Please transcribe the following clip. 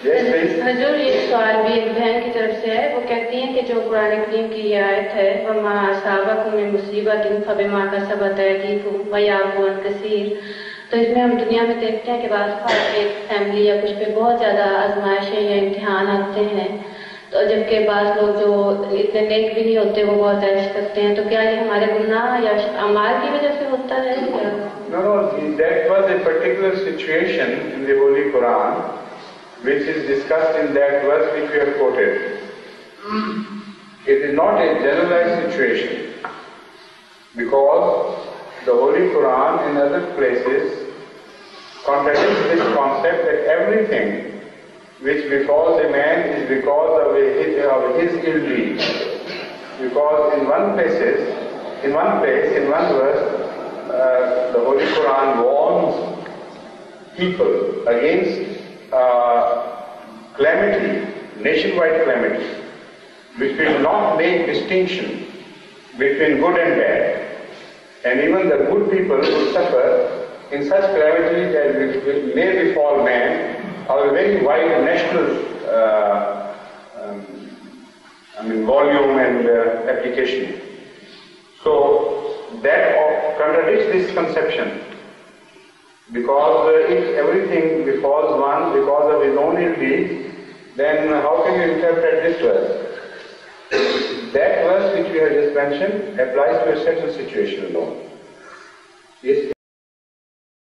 حضور یہ سوال بھی ایک بہن کی طرف سے ہے. وہ کہتی ہیں کہ جو قرآن کریم کی یہ آیت ہے وَمَا أَصَابَكُم مِّن مُّصِيبَةٍ فَبِمَا كَسَبَتْ أَيْدِيكُمْ وَيَعْفُو عَن كَثِيرٍ، تو اس میں ہم دنیا میں دیکھتے ہیں کہ بعض ایک فیملی یا کچھ پہ بہت زیادہ آزمائشیں یا امتحان آتے ہیں، تو جبکہ بعض لوگ جو اتنے نیک بھی نہیں ہوتے وہ بہت دہشت کرتے ہیں، تو کیا یہ ہمارے گناہ یا اعمال کی وجہ سے ہوتا ہے؟ No, that was a particular situation in the Holy Quran which is discussed in that verse which we have quoted. It is not a generalized situation, because the Holy Quran in other places contradicts this concept that everything which befalls a man is because of his ill deed. Because in one place, in one verse, the Holy Quran warns people against calamity, nationwide calamity, which will not make distinction between good and bad. And even the good people will suffer in such calamity that may befall man of a very wide national volume and application. So that contradicts this conception, because if everything befalls one because of his own ill deed, then how can you interpret this verse? That verse which we have just mentioned applies to a certain situation alone.